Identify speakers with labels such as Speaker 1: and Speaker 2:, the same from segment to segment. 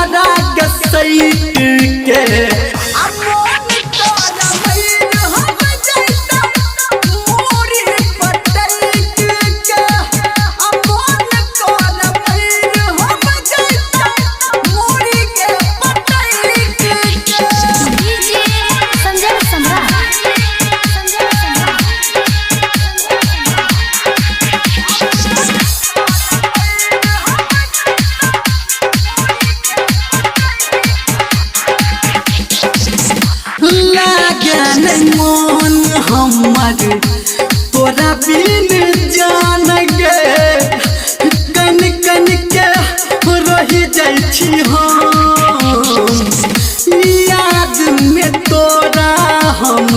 Speaker 1: हमारा के सईट के मन हमर तोरा बिन जान गे कन कन के रही जाइ छी हम याद में तोरा हम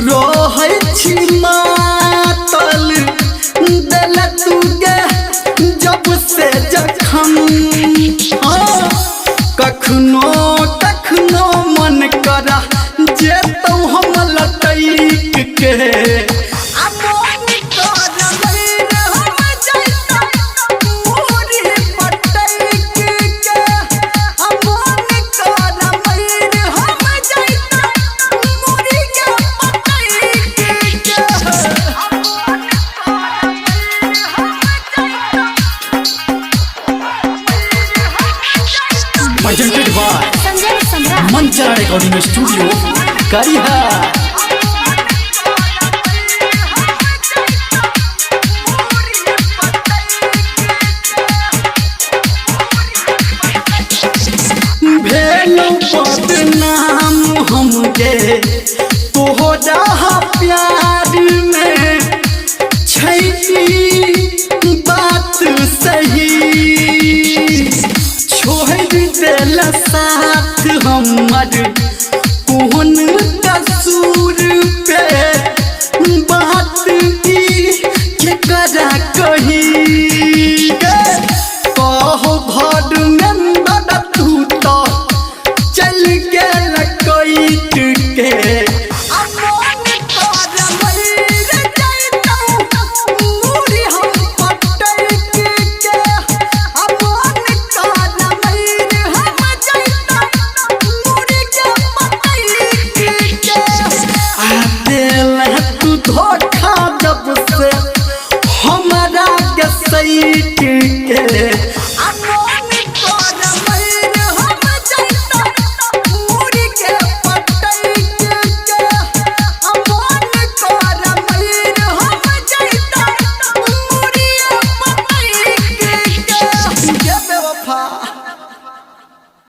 Speaker 1: रहै छी मातल दिल तू गे जब से जखम कखनो कखनो मन करा जे तो हम लटैक के presented by Manchara Recording Studio, Kariha। भेलो बदनाम हमके तोहरा प्यार में छैती बात सही छोड़ देला साथ हमर